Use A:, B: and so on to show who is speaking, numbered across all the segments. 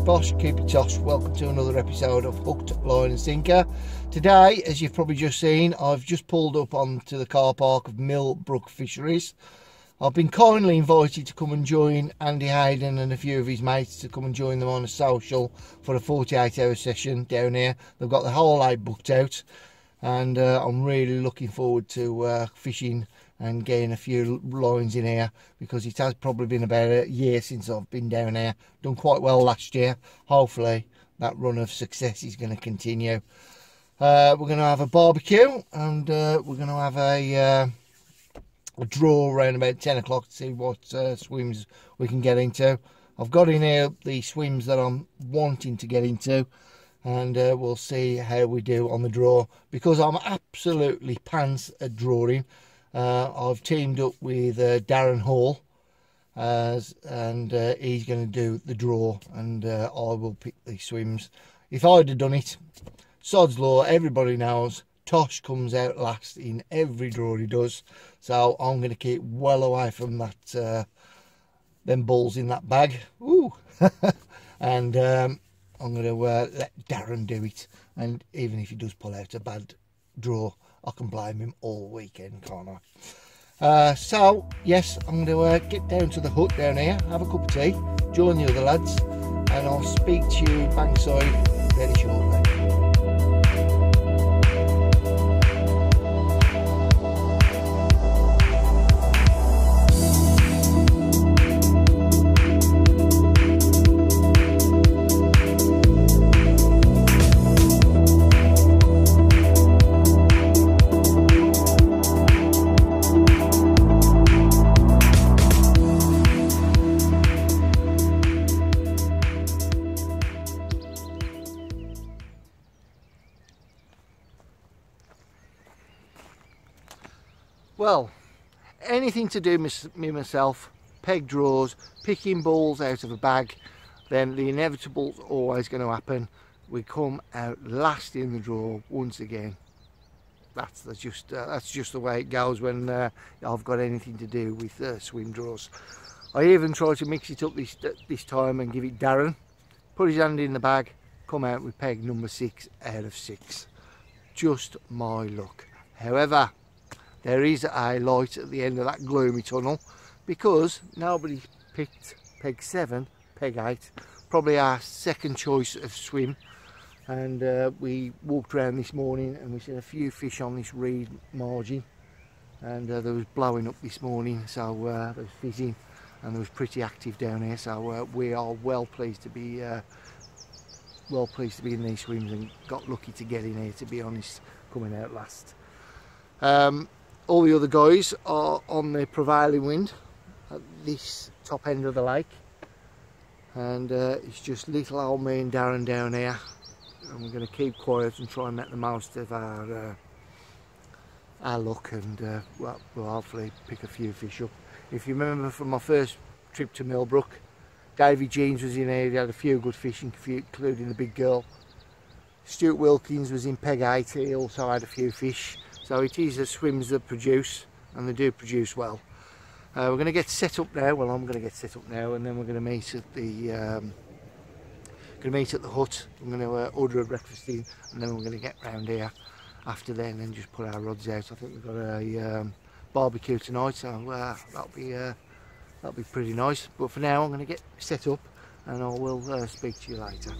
A: Bosh, keep it tosh. Welcome to another episode of Hooked, Line and Sinker. Today, as you've probably just seen, I've just pulled up onto the car park of Millbrook Fisheries. I've been kindly invited to come and join Andy Hayden and a few of his mates to come and join them on a social for a 48-hour session down here. They've got the whole day booked out, and I'm really looking forward to fishing and getting a few lines in here, because it has probably been about a year since I've been down here. Done quite well last year. Hopefully that run of success is going to continue. We're going to have a barbecue, and we're going to have a draw around about 10 o'clock to see what swims we can get into. I've got in here the swims that I'm wanting to get into, and we'll see how we do on the draw, because I'm absolutely pants at drawing. I've teamed up with Darren Hall, and he's going to do the draw, and I will pick the swims. If I'd have done it, sod's law, everybody knows Tosh comes out last in every draw he does, so I'm going to keep well away from that them balls in that bag. Ooh. And I'm going to let Darren do it, and even if he does pull out a bad draw, I can blame him all weekend, can't I? So yes, I'm going to get down to the hut down here, have a cup of tea, join the other lads, and I'll speak to you bankside very shortly. Well, anything to do me myself, peg draws, picking balls out of a bag, then the inevitable's always going to happen. We come out last in the draw once again. That's just the way it goes when I've got anything to do with swim draws. I even tried to mix it up this time and give it Darren. Put his hand in the bag, come out with peg number 6 out of 6. Just my luck. However, there is a light at the end of that gloomy tunnel, because nobody picked peg 7, peg 8, probably our second choice of swim. And we walked around this morning and we seen a few fish on this reed margin, and there was blowing up this morning, so there was fizzing, and there was pretty active down here. So we are well pleased to be in these swims, and got lucky to get in here, to be honest, coming out last. All the other guys are on the prevailing wind at this top end of the lake, and it's just little old me and Darren down here, and we're going to keep quiet and try and make the most of our luck, and well, we'll hopefully pick a few fish up. If you remember from my first trip to Millbrook, Davy Jeans was in here, he had a few good fish, including the big girl. Stuart Wilkins was in peg 8, he also had a few fish. So it is the swims that produce, and they do produce well. We're going to get set up now. Well, I'm going to get set up now, and then we're going to meet at the hut. I'm going to order a breakfast in, and then we're going to get round here after then and just put our rods out. I think we've got a barbecue tonight, so that'll be pretty nice. But for now, I'm going to get set up, and I will speak to you later.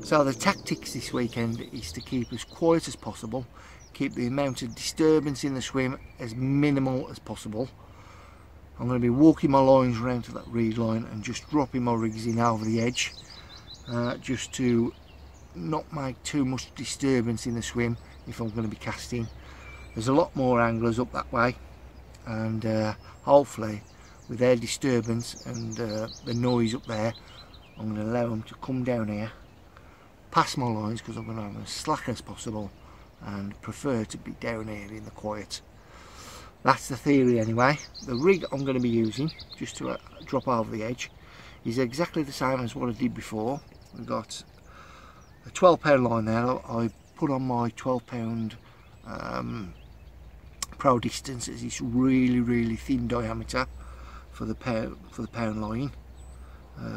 A: So the tactics this weekend is to keep as quiet as possible, keep the amount of disturbance in the swim as minimal as possible, I'm going to be walking my lines around to that reed line and just dropping my rigs in over the edge, just to not make too much disturbance in the swim if I'm going to be casting. There's a lot more anglers up that way, and hopefully with their disturbance and the noise up there, I'm going to allow them to come down here, past my lines, because I'm going to have as slack as possible and prefer to be down here in the quiet. That's the theory anyway. The rig I'm going to be using just to drop over the edge is exactly the same as what I did before. We've got a 12-pound line there. I put on my 12-pound Pro Distance as it's really thin diameter for the pound line.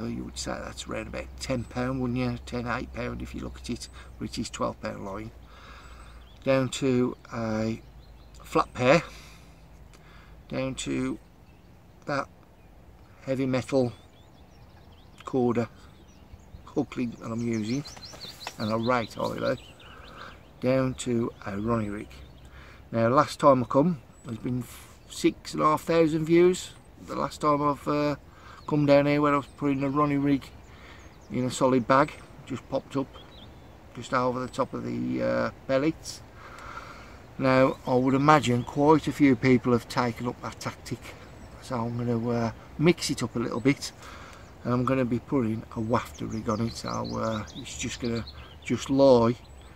A: You would say that's around about £10, wouldn't you? £8 if you look at it, but it is 12-pound line. Down to a flat pair, down to that heavy metal corder hook link that I'm using, and a right oiler, down to a Ronnie rig. Now last time I come, there's been 6,500 views. The last time I've come down here where I was putting a Ronnie rig in a solid bag, just popped up just over the top of the pellets. Now I would imagine quite a few people have taken up that tactic, so I'm going to mix it up a little bit, and I'm going to be putting a wafter rig on it, so it's just going to lie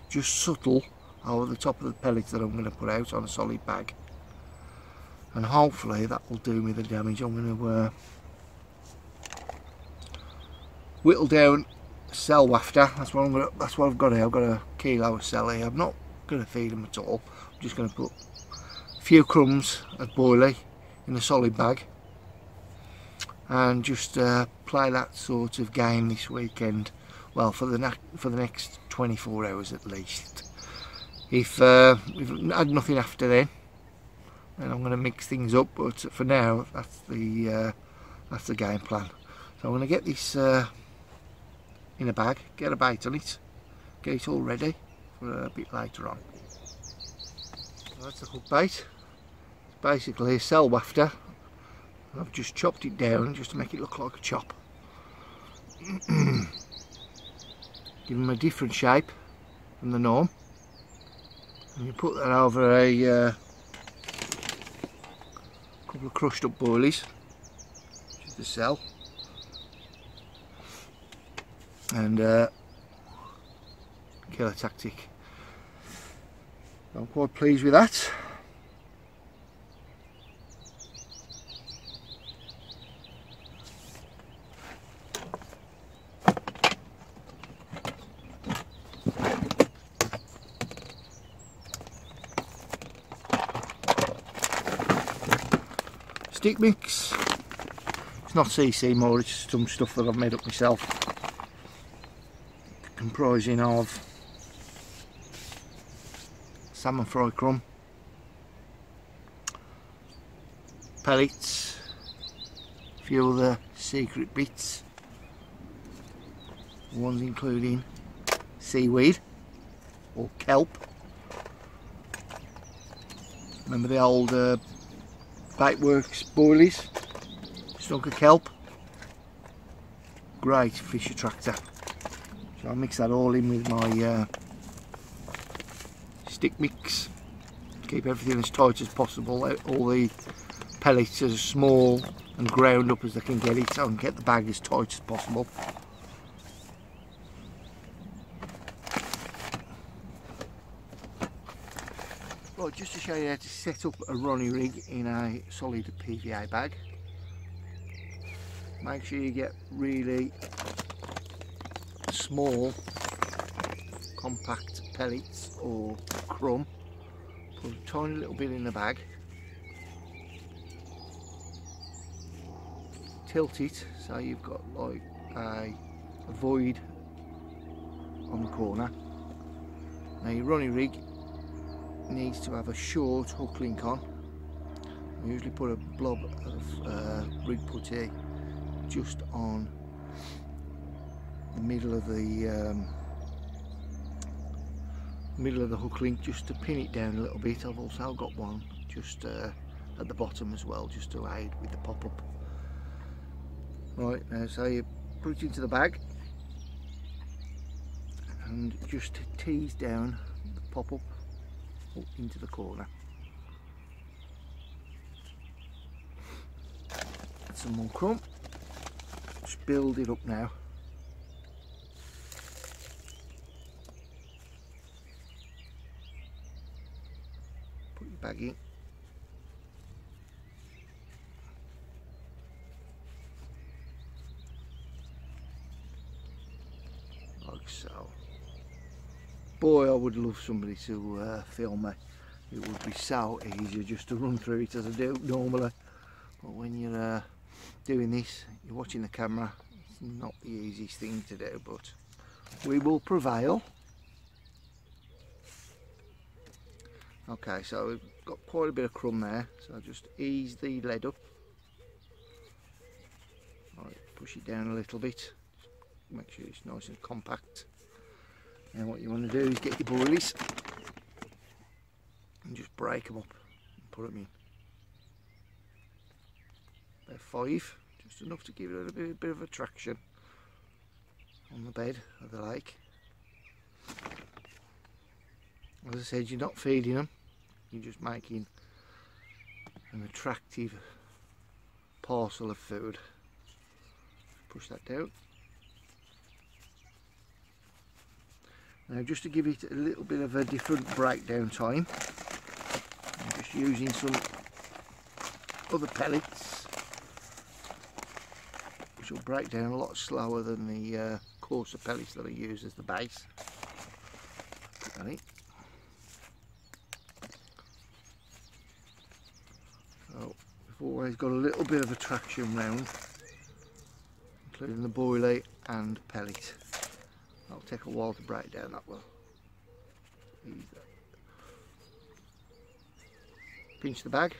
A: just subtle over the top of the pellets that I'm going to put out on a solid bag, and hopefully that will do me the damage. I'm going to whittle down cell wafter. That's what I've got here. I've got a kilo of cell here. I'm not going to feed them at all. I'm just going to put a few crumbs of boilie in a solid bag and just play that sort of game this weekend. Well, for the next 24 hours at least. If we've had nothing after then I'm going to mix things up, but for now that's the game plan. So I'm going to get this in a bag, get a bait on it, get it all ready for a bit later on. So that's the hook bait. It's basically a cell wafter. I've just chopped it down just to make it look like a chop. Give them a different shape from the norm, and you put that over a couple of crushed up boilies, just the cell, and killer tactic. I'm quite pleased with that. Stick mix. It's not CC more, it's some stuff that I've made up myself, comprising of salmon fry crumb, pellets, a few other secret bits, ones including seaweed or kelp. Remember the old Baitworks boilies, stunk of kelp, great fish attractor. So I'll mix that all in with my stick mix, keep everything as tight as possible, all the pellets as small and ground up as they can get it, so I can get the bag as tight as possible. Right, just to show you how to set up a Ronnie rig in a solid PVA bag. Make sure you get really small compact pellets or crumb, put a tiny little bit in the bag, tilt it so you've got like a void on the corner. Now your Ronnie rig needs to have a short hook link on. I usually put a blob of rig putty just on the middle of the hook link, just to pin it down a little bit. I've also got one just at at the bottom as well, just to aid with the pop-up. Right, now so you put it into the bag and just tease down the pop-up up into the corner. Add some more crumb. Just build it up now. Put your bag in. Like so. Boy, I would love somebody to film me. It would be so easier just to run through it as I do normally. But when you're doing this, you're watching the camera, it's not the easiest thing to do, but we will prevail. Okay, so we've got quite a bit of crumb there, so I'll just ease the lead up. Right, push it down a little bit, make sure it's nice and compact. Now what you want to do is get your boilies and just break them up and put them in. About 5, just enough to give it a bit of attraction on the bed of the lake. As I said, you're not feeding them, you're just making an attractive parcel of food. Push that down. Now just to give it a little bit of a different breakdown time, I'm just using some other pellets which will break down a lot slower than the coarser pellets that I use as the base. Put that in. So we've always got a little bit of attraction round, including the boilie and pellet. That'll take a while to break down, that will. Ease that. Pinch the bag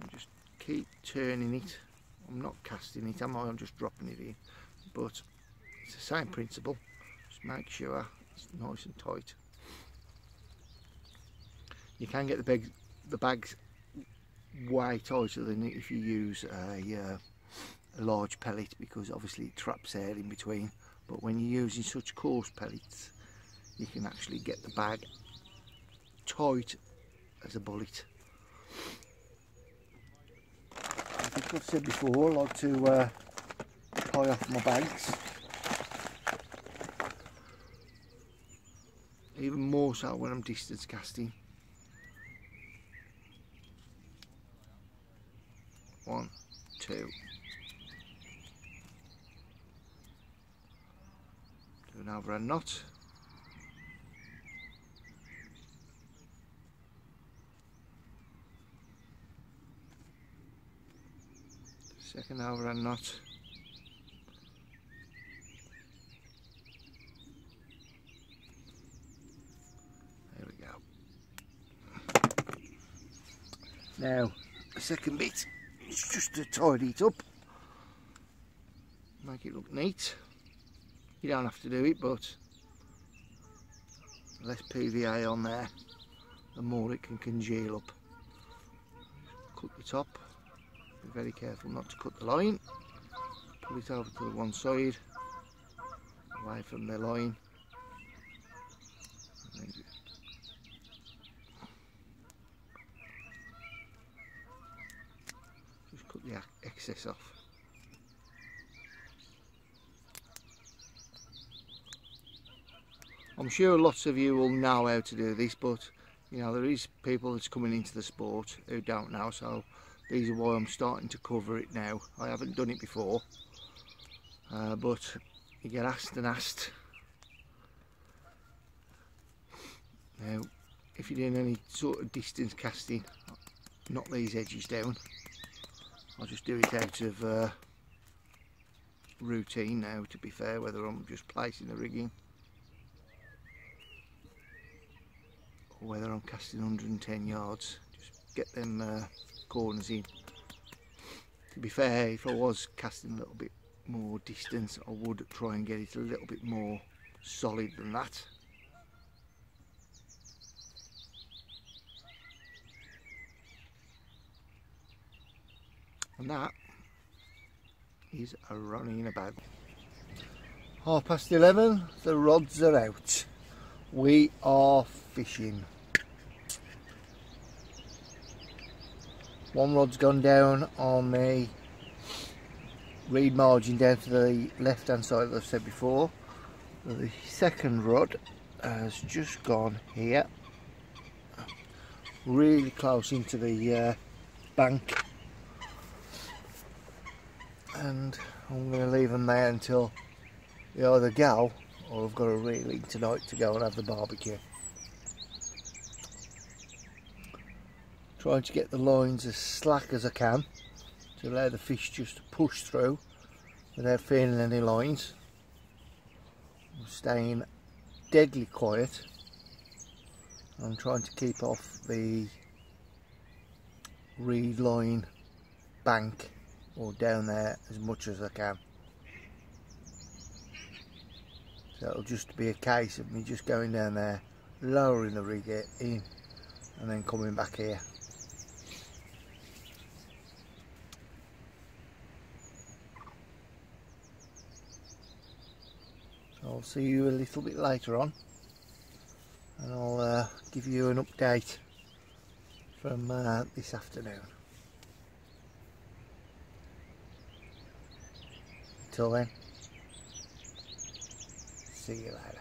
A: and just keep turning it. I'm not casting it, I'm just dropping it in, but it's the same principle. Just make sure it's nice and tight. You can get the bags way tighter than if you use a large pellet, because obviously it traps air in between. But when you're using such coarse pellets, you can actually get the bag tight as a bullet. I think I've said before, I like to tie off my bags. Even more so when I'm distance casting. 1, 2. Do an overhand knot. Second overhand knot. There we go. Now the second bit is just to tidy it up, make it look neat. You don't have to do it, but the less PVA on there, the more it can congeal up. Cut the top, be very careful not to cut the line. Put it over to the one side, away from the line. And then just cut the excess off. I'm sure lots of you will know how to do this, but you know, there is people that's coming into the sport who don't know, so these are why I'm starting to cover it now. I haven't done it before, but you get asked and asked. Now if you're doing any sort of distance casting, knock these edges down. I'll just do it out of routine now, to be fair, whether I'm just placing the rigging or whether I'm casting 110 yards. Just get them corners in. To be fair, if I was casting a little bit more distance, I would try and get it a little bit more solid than that. And that is a running about. 11:30, the rods are out. We are fishing. One rod's gone down on the reed margin down to the left hand side, as I've said before. The second rod has just gone here, really close into the bank, and I'm going to leave them there until they either go or I've got a reeling tonight to go and have the barbecue. Trying to get the lines as slack as I can to allow the fish just to push through without feeling any lines. I'm staying deadly quiet. I'm trying to keep off the reed line bank or down there as much as I can. So it'll just be a case of me just going down there, lowering the rig in and then coming back here. So I'll see you a little bit later on, and I'll give you an update from this afternoon. Till then, see you later.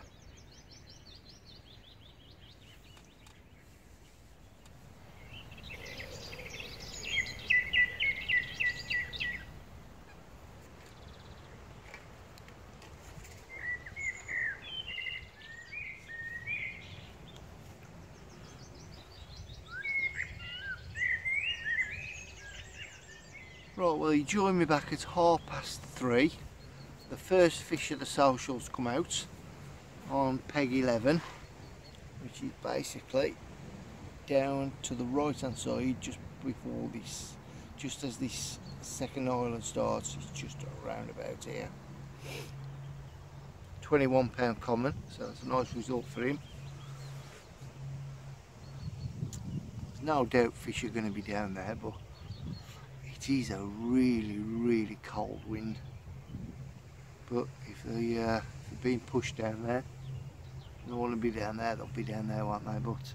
A: Right, well, you join me back at 3:30. The first fish of the socials come out on peg 11, which is basically down to the right hand side just before this, just as this second island starts. It's just around about here. 21 pound common, so that's a nice result for him. There's no doubt fish are going to be down there, but it is a really cold wind. But if they're being pushed down there, they want to be down there, they'll be down there, won't they? But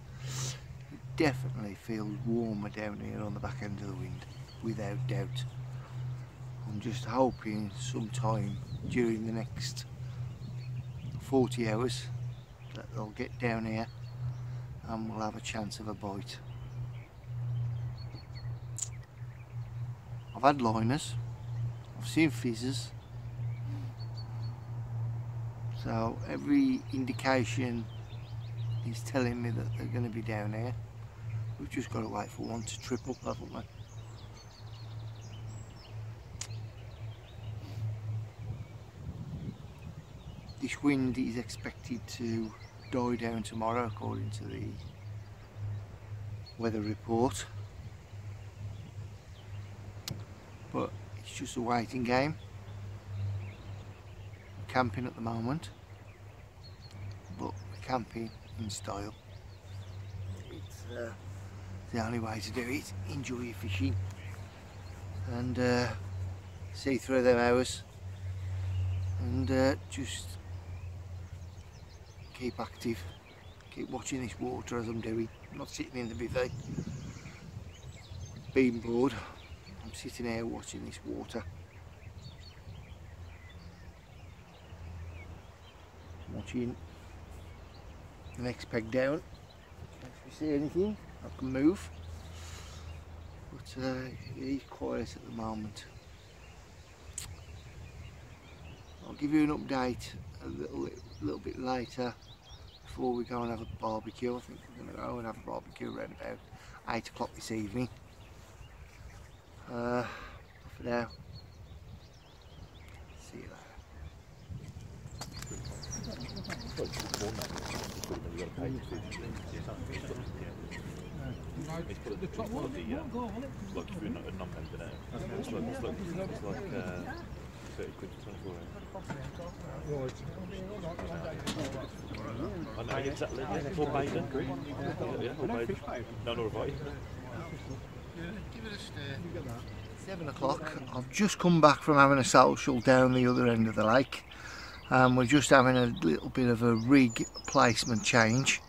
A: it definitely feels warmer down here on the back end of the wind, without doubt. I'm just hoping sometime during the next 40 hours that they'll get down here and we'll have a chance of a bite. I've had liners, I've seen fizzers, so every indication is telling me that they're going to be down here. We've just got to wait for one to triple, haven't we? This wind is expected to die down tomorrow according to the weather report. But it's just a waiting game. We're camping at the moment, but we're camping in style. It's the only way to do it. Enjoy your fishing and see through them hours, and just keep active, keep watching this water as I'm doing. I'm not sitting in the buffet being bored. I'm sitting here watching this water. Watching the next peg down. If you see anything, I can move. But it is quiet at the moment. I'll give you an update a little bit later before we go and have a barbecue. I think we're going to go and have a barbecue around about 8 o'clock this evening. For now, see you
B: The top one, like if you're not a non-member now, it's like 30 quid for 24 hours. I know exactly, yeah, for Hayden. Yeah, for Hayden. No, not right.
A: Give it a stir. 7 o'clock. I've just come back from having a social down the other end of the lake. We're just having a little bit of a rig placement change.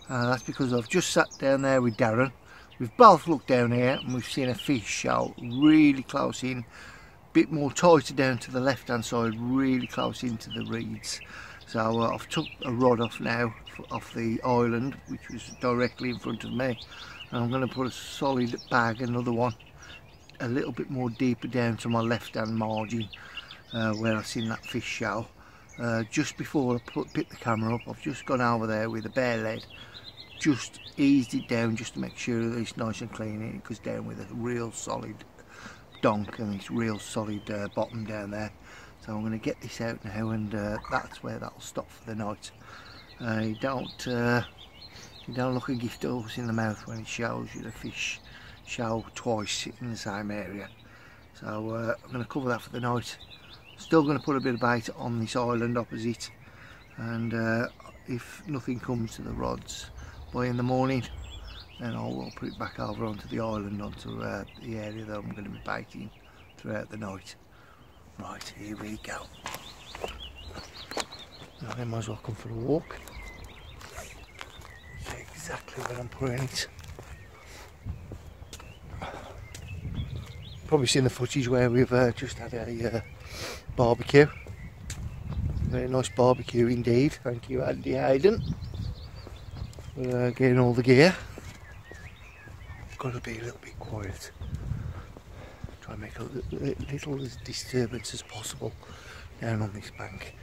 A: That's because I've just sat down there with Darren. We've both looked down here and we've seen a fish show really close in, a bit more tighter down to the left hand side, really close into the reeds. So I've took a rod off now, off the island, which was directly in front of me, and I'm going to put a solid bag, another one, a little bit more deeper down to my left hand margin, where I've seen that fish show. Just before I pick the camera up, I've just gone over there with a bare lead, just eased it down just to make sure that it's nice and clean, and it goes down with a real solid donk and it's real solid bottom down there. So I'm going to get this out now, and that's where that'll stop for the night. You don't look a gift horse in the mouth when it shows you the fish show twice in the same area. So I'm going to cover that for the night. Still going to put a bit of bait on this island opposite, and if nothing comes to the rods by in the morning, then I'll put it back over onto the island, onto the area that I'm going to be baiting throughout the night. Right, here we go. Now I might as well come for a walk. See exactly where I'm putting it. Probably seen the footage where we've just had a barbecue. Very nice barbecue indeed. Thank you, Andy Hayden, for getting all the gear. Got to be a little bit quiet. Try and make a little disturbance as possible down on this bank.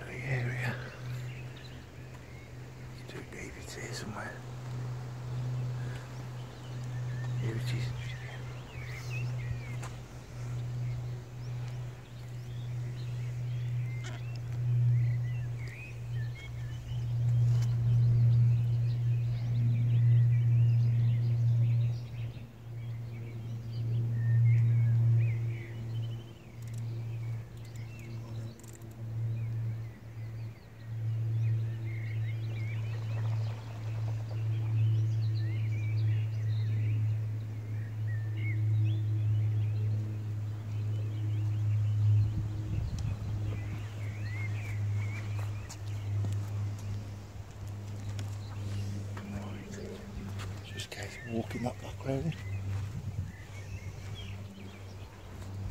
A: The area. It's too deep, it's here somewhere. Here it is. Walking that back road.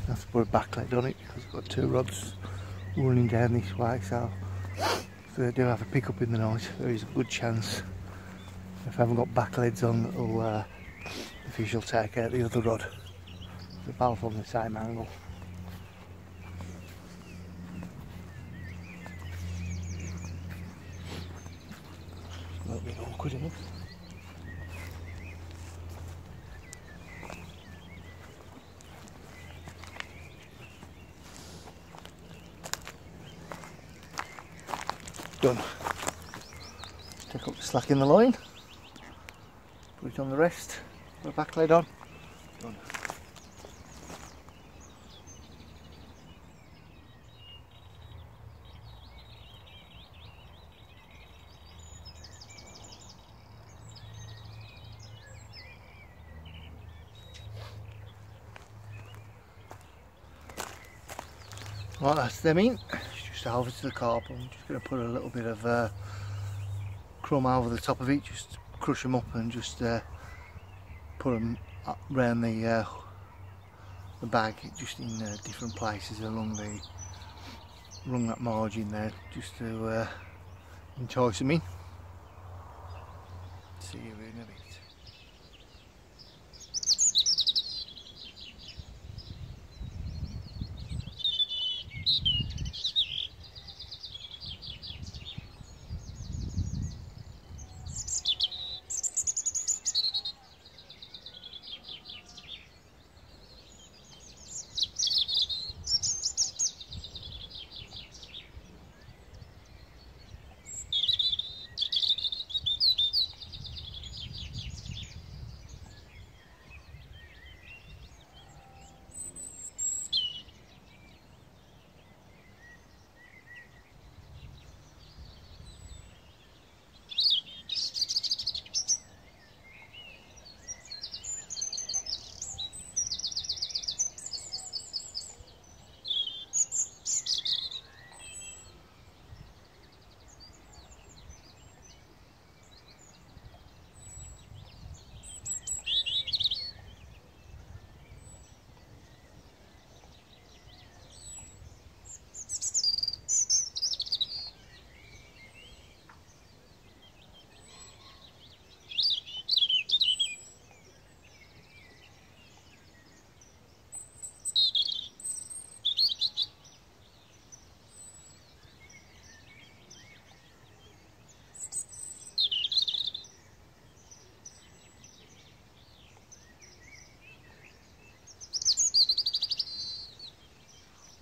A: I have to put a backlight on it because I've got two rods running down this way, so if they do have a pick up in the night, there is a good chance if I haven't got backlights on, the fish will take out the other rod. They're both on the same angle. It's a little bit awkward, isn't it? Done. Take up the slack in the line, put it on the rest, put a back lead on, done. Right, that's them in. Just over to the carp. I'm just going to put a little bit of crumb over the top of it, just crush them up and just put them up around the bag, just in different places along that margin there, just to entice them in. See you in a bit.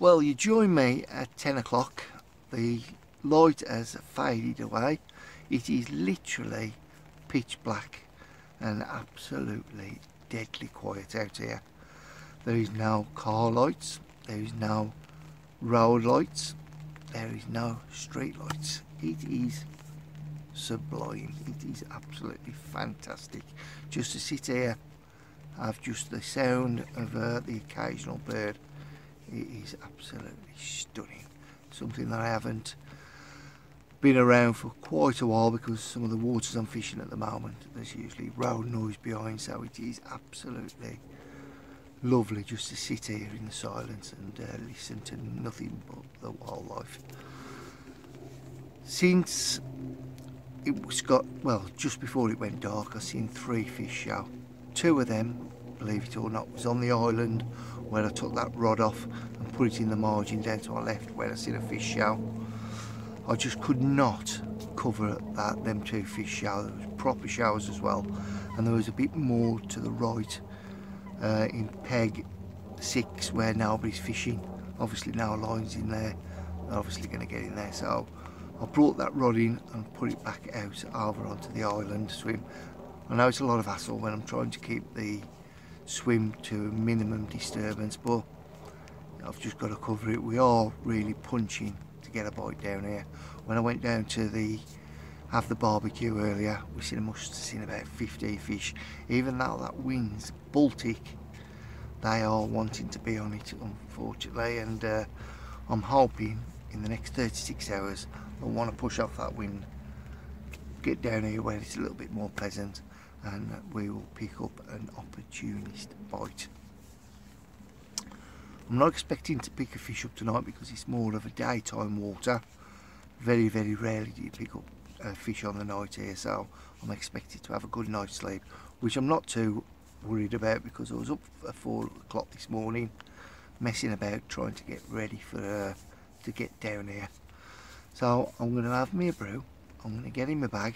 A: Well, you join me at 10 o'clock. The light has faded away. It is literally pitch black and absolutely deadly quiet out here. There is no car lights, there is no road lights, there is no street lights. It is sublime. It is absolutely fantastic just to sit here, have just the sound of the occasional bird. It is absolutely stunning. Something that I haven't been around for quite a while because some of the waters I'm fishing at the moment, there's usually road noise behind, so it is absolutely lovely just to sit here in the silence and listen to nothing but the wildlife. Since it was well, just before it went dark, I seen 3 fish show. 2 of them, believe it or not, was on the island where I took that rod off and put it in the margin down to my left where I seen a fish show. I just could not cover them 2 fish show. There was proper shows as well, and there was a bit more to the right in peg 6 where nobody's fishing. Obviously no lines in there, they're obviously going to get in there, so I brought that rod in and put it back out over onto the island to swim. I know it's a lot of hassle when I'm trying to keep the swim to a minimum disturbance, but I've just got to cover it. We are really punching to get a bite down here. When I went down to have the barbecue earlier, we must have seen about 50 fish. Even though that wind's Baltic, they are wanting to be on it, unfortunately, and I'm hoping in the next 36 hours they'll want to push off that wind, get down here where it's a little bit more pleasant, and we will pick up an opportunist bite. I'm not expecting to pick a fish up tonight because it's more of a daytime water. Very, very rarely do you pick up a fish on the night here, so I'm expected to have a good night's sleep, which I'm not too worried about because I was up at 4 o'clock this morning messing about trying to get ready for to get down here. So I'm going to have me a brew, I'm going to get in my bag,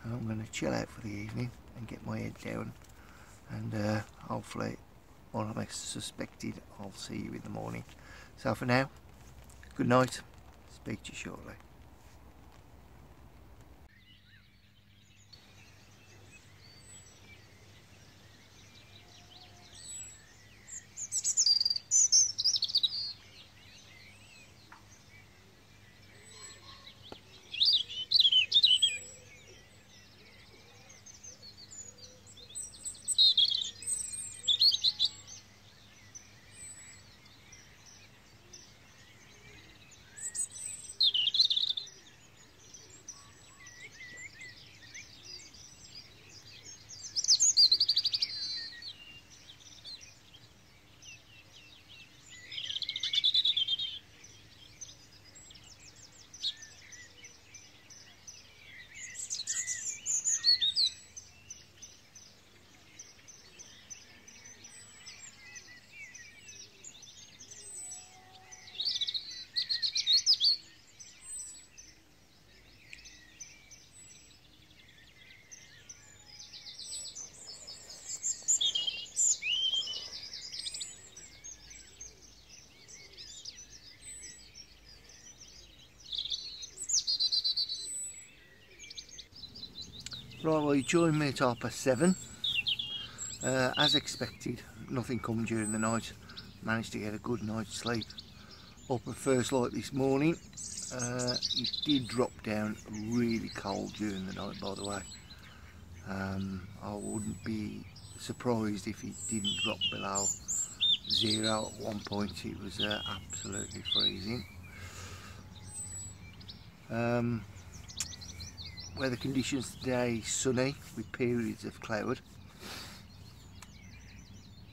A: and I'm going to chill out for the evening and get my head down, and hopefully what I'm suspected I'll see you in the morning. So for now, good night, speak to you shortly. Right, well, you joined me at 7:30. As expected, nothing come during the night. Managed to get a good night's sleep. Up at first light this morning. It did drop down really cold during the night, by the way. I wouldn't be surprised if it didn't drop below 0 at one point. It was absolutely freezing. Weather conditions today sunny with periods of cloud.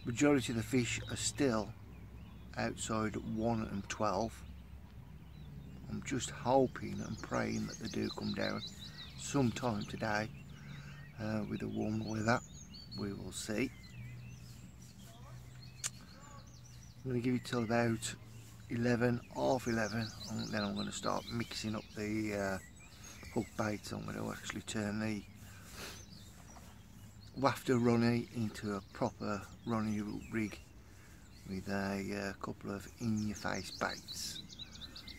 A: Majority of the fish are still outside 1 and 12. I'm just hoping and praying that they do come down sometime today with the warm weather. We will see. I'm going to give it till about 11, half 11, and then I'm going to start mixing up the hook baits. I'm going to actually turn the wafter runny into a proper runny rig with a couple of in-your-face baits,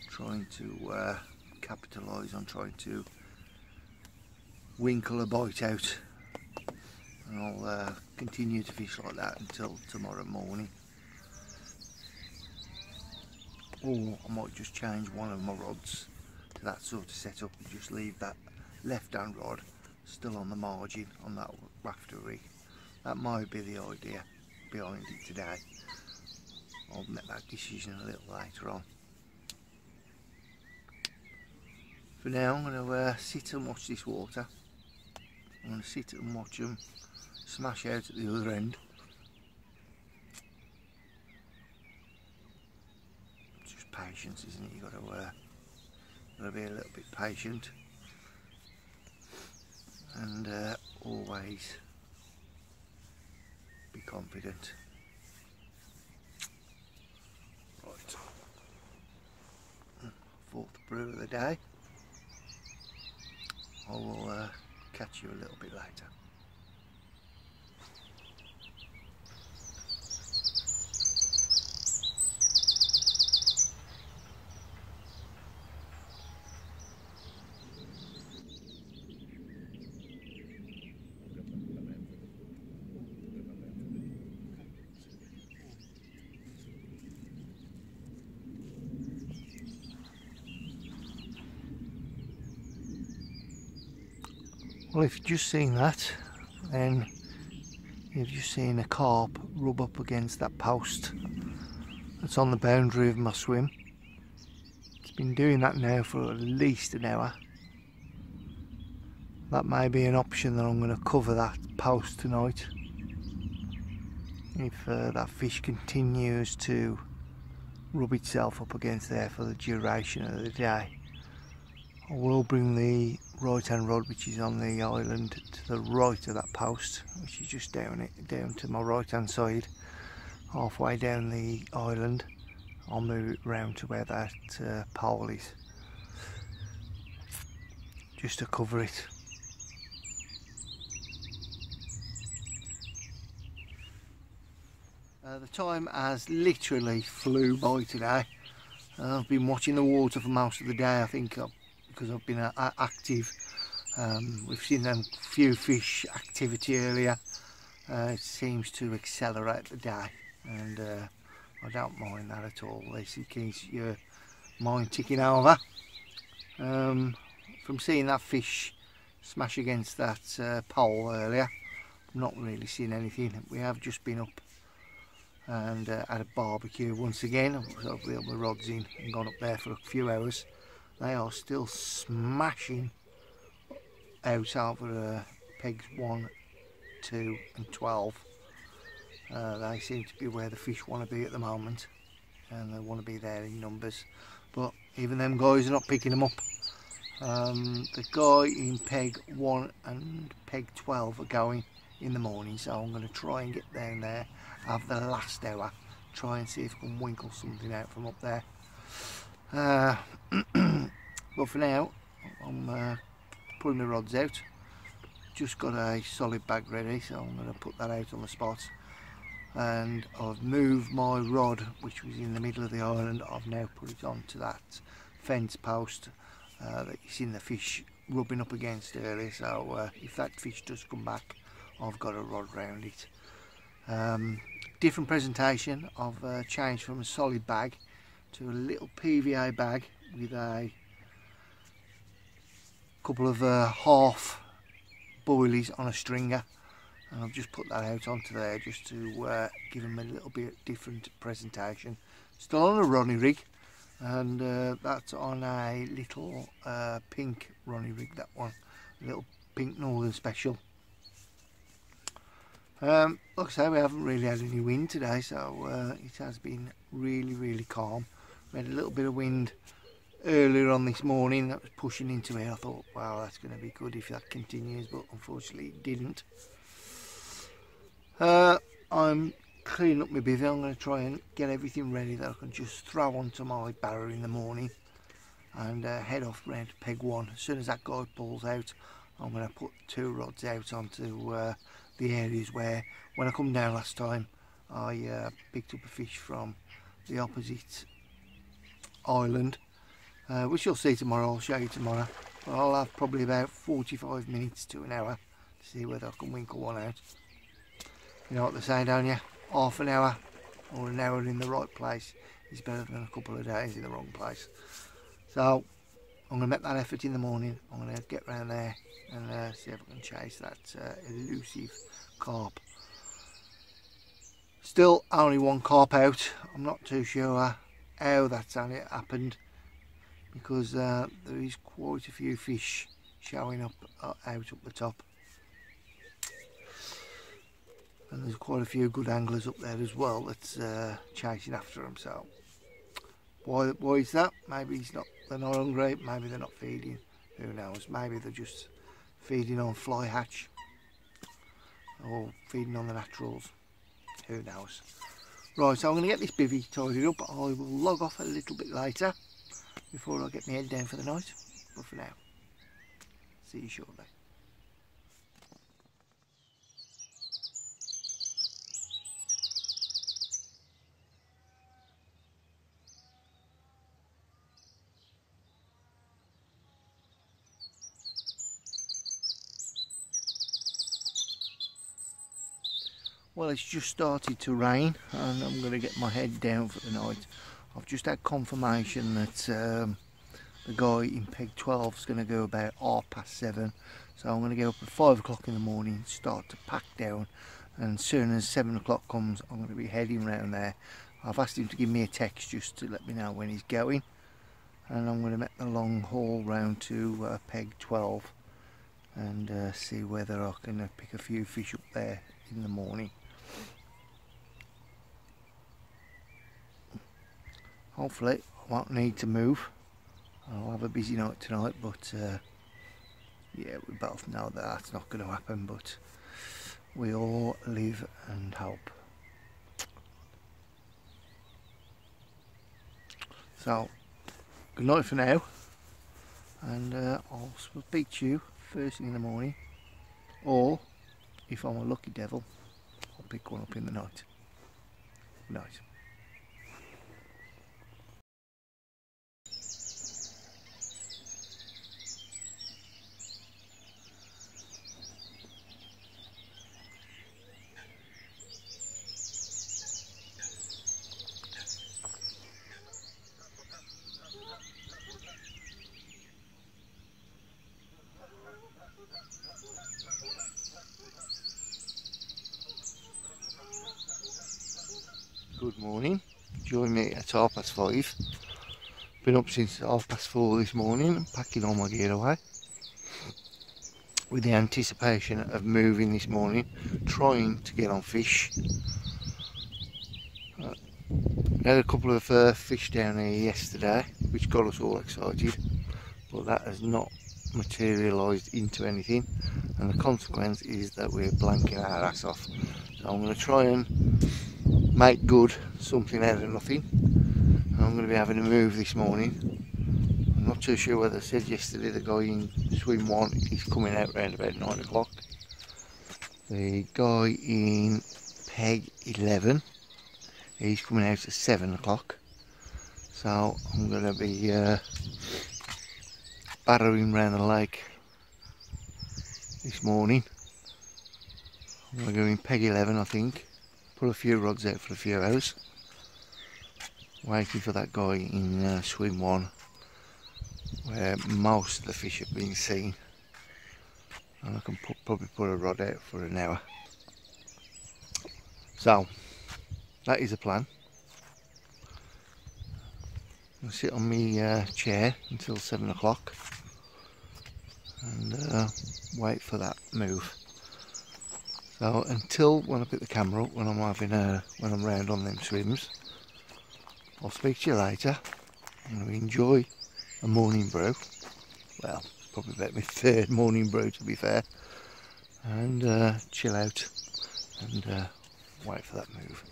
A: trying to capitalise on trying to winkle a bite out, and I'll continue to fish like that until tomorrow morning. Or I might just change one of my rods to that sort of setup and just leave that left hand rod still on the margin on that rafter rig. That might be the idea behind it today. I'll make that decision a little later on. For now I'm going to sit and watch this water. I'm going to sit and watch them smash out at the other end. It's just patience, isn't it? You've got to be a little bit patient and always be confident. Right, fourth brew of the day. I will catch you a little bit later. Well, if you've just seen that, then you've just seen a carp rub up against that post that's on the boundary of my swim. It's been doing that now for at least an hour. That may be an option that I'm going to cover that post tonight. If that fish continues to rub itself up against there for the duration of the day, I will bring the right hand rod, which is on the island, to the right of that post, which is just down to my right hand side, halfway down the island. I'll move it round to where that pole is, just to cover it. The time has literally flew by today. I've been watching the water for most of the day, I think, because I've been active. We've seen them few fish activity earlier. It seems to accelerate the day, and I don't mind that at all. This keeps your mind ticking over. From seeing that fish smash against that pole earlier, I've not really seen anything. We have just been up and had a barbecue once again. I've wheeled my rods in and gone up there for a few hours. They are still smashing out over pegs 1, 2 and 12. They seem to be where the fish want to be at the moment, and they want to be there in numbers, but even them guys are not picking them up. The guy in peg 1 and peg 12 are going in the morning, so I'm going to try and get down there, have the last hour, try and see if I can winkle something out from up there. But for now, I'm pulling the rods out. Just got a solid bag ready, so I'm going to put that out on the spot. And I've moved my rod, which was in the middle of the island. I've now put it onto that fence post that you've seen the fish rubbing up against earlier. So if that fish does come back, I've got a rod round it. Different presentation. I've changed from a solid bag to a little PVA bag with a couple of half boilies on a stringer, and I've just put that out onto there just to give them a little bit different presentation. Still on a Ronnie rig, and that's on a little pink Ronnie rig, that one, a little pink Northern Special. Like I say, we haven't really had any wind today, so it has been really calm. We had a little bit of wind earlier on this morning that was pushing into it. I thought, wow, that's going to be good if that continues, but unfortunately it didn't. I'm cleaning up my bivvy. I'm going to try and get everything ready that I can just throw onto my barrow in the morning and head off round to peg 1. As soon as that guy pulls out, I'm going to put 2 rods out onto the areas where, when I come down last time, I picked up a fish from the opposite island, which you'll see tomorrow. I'll show you tomorrow, but I'll have probably about 45 minutes to an hour to see whether I can winkle one out. You know what they say, don't you? Half an hour or an hour in the right place is better than a couple of days in the wrong place. So I'm going to make that effort in the morning. I'm going to get round there and see if I can chase that elusive carp. Still only one carp out. I'm not too sure how that's only happened, because there is quite a few fish showing up out up the top, and there's quite a few good anglers up there as well that's chasing after them. So why is that? Maybe they're not hungry, maybe they're not feeding, who knows? Maybe they're just feeding on fly hatch or feeding on the naturals, who knows? Right, so I'm going to get this bivvy tidied up. I will log off a little bit later before I get my head down for the night, but for now, see you shortly. Well, it's just started to rain and I'm going to get my head down for the night. I've just had confirmation that the guy in peg 12 is going to go about 7:30, so I'm going to get up at 5 o'clock in the morning, start to pack down, and as soon as 7 o'clock comes I'm going to be heading round there. I've asked him to give me a text just to let me know when he's going, and I'm going to make the long haul round to peg 12 and see whether I can pick a few fish up there in the morning. Hopefully I won't need to move. I'll have a busy night tonight, but yeah, we both know that that's not going to happen, but we all live and hope. So good night for now, and I'll speak to you first thing in the morning, or if I'm a lucky devil, I'll pick one up in the night. Good night. Good morning, join me at 5:30. Been up since 4:30 this morning, packing all my gear away with the anticipation of moving this morning, trying to get on fish. We had a couple of fish down here yesterday which got us all excited, but that has not materialised into anything, and the consequence is that we're blanking our ass off. So I'm going to try and make good something out of nothing. I'm going to be having a move this morning. I'm not too sure whether I said yesterday the guy in swim 1 is coming out around about 9 o'clock. The guy in peg 11, he's coming out at 7 o'clock. So I'm going to be barrowing around the lake this morning. I'm going to go in peg 11, I think. Put a few rods out for a few hours, waiting for that guy in swim 1 where most of the fish have been seen, and I can probably put a rod out for an hour. So that is the plan. I'll sit on my chair until 7 o'clock and wait for that move. So until when I pick the camera up, when I'm round on them swims, I'll speak to you later. I'm going to enjoy a morning brew. Well, probably about my 3rd morning brew to be fair, and chill out and wait for that move.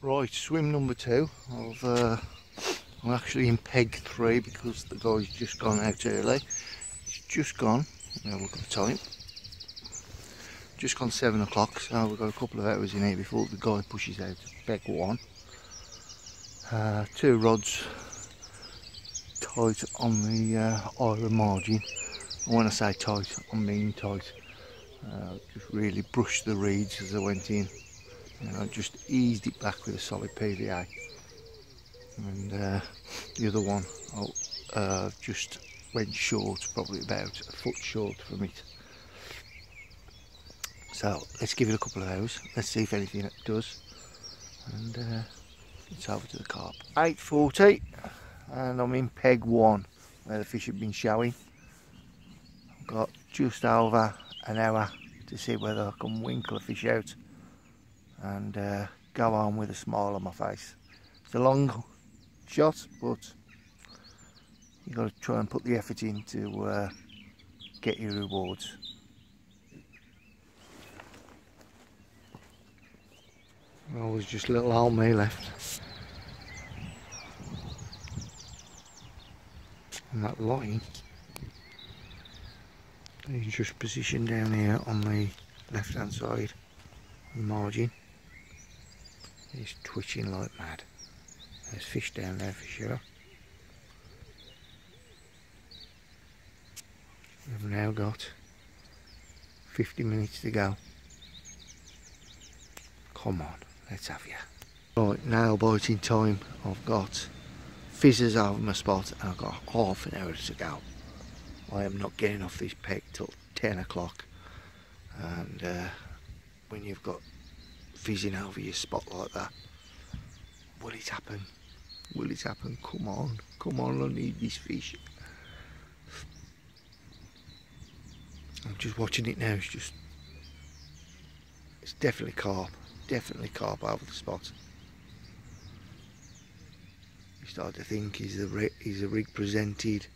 A: Right, swim number 2. I'm actually in peg 3 because the guy's just gone out early. He's just gone. Now look at the time. Just gone 7 o'clock, so we've got a couple of hours in here before the guy pushes out peg 1. 2 rods tight on the island margin. And when I say tight, I mean tight. Just really brushed the reeds as I went in. I just eased it back with a solid PVA, and the other one just went short, probably about a foot short from it. So let's give it a couple of hours, let's see if anything does, and it's over to the carp. 8:40 and I'm in peg 1 where the fish have been showing. I've got just over an hour to see whether I can winkle a fish out and go home with a smile on my face. It's a long shot, but you've got to try and put the effort in to get your rewards. Well, there's just little old me left. And that line is just positioned down here on the left hand side of the margin. He's twitching like mad. There's fish down there for sure. We've now got 50 minutes to go. Come on, let's have you. Right, nail biting time. I've got fizzers over my spot and I've got half an hour to go. I am not getting off this peg till 10 o'clock. And when you've got fizzing over your spot like that, will it happen? Will it happen? Come on, I need this fish. I'm just watching it now. It's definitely carp over the spot. You start to think, is the rig presented?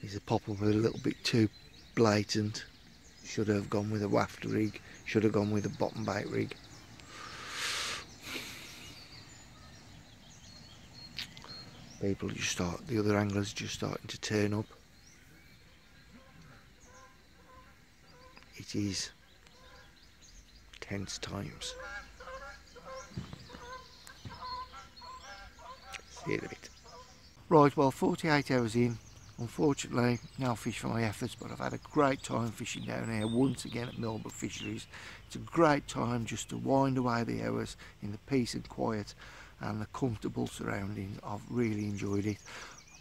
A: Is the pop-up a little bit too blatant? Should have gone with a waft rig, should have gone with a bottom bait rig. People the other anglers just starting to turn up. It is tense times. See you in a bit. Right, well, 48 hours in. Unfortunately, no fish for my efforts, but I've had a great time fishing down here once again at Millbrook Fisheries. It's a great time just to wind away the hours in the peace and quiet and the comfortable surroundings. I've really enjoyed it.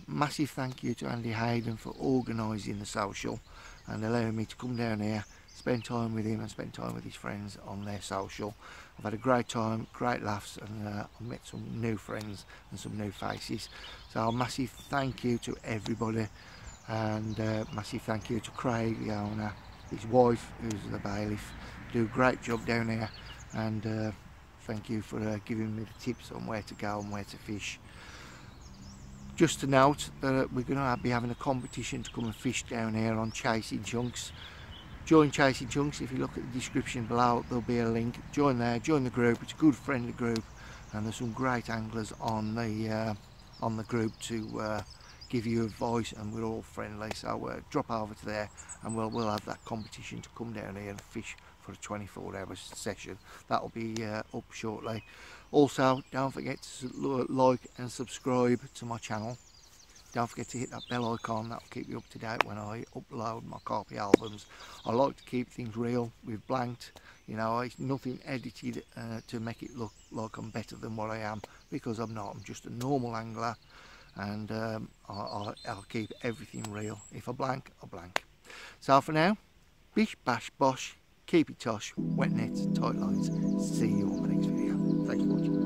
A: Massive thank you to Andy Hayden for organising the social and allowing me to come down here, spend time with him and spend time with his friends on their social. I've had a great time, great laughs, and I've met some new friends and some new faces. So a massive thank you to everybody, and massive thank you to Craig, the owner, his wife, who's the bailiff. Do a great job down here, and thank you for giving me the tips on where to go and where to fish. Just to note that we're going to be having a competition to come and fish down here on Chasing Chunks. Join Chasing Chunks. If you look at the description below, there'll be a link. Join there, join the group. It's a good friendly group, and there's some great anglers on the group to give you advice, and we're all friendly. So drop over to there, and we'll have that competition to come down here and fish for a 24-hour session. That'll be up shortly. Also, don't forget to like and subscribe to my channel. Don't forget to hit that bell icon. That'll keep you up to date when I upload my Carp albums. I like to keep things real. We've blanked, you know, it's nothing edited to make it look like I'm better than what I am, because I'm not. I'm just a normal angler, and I'll keep everything real. If I blank, I blank. So for now, bish bash bosh, keep it tosh, wet nets, tight lines. See you on the next video. Thanks for watching.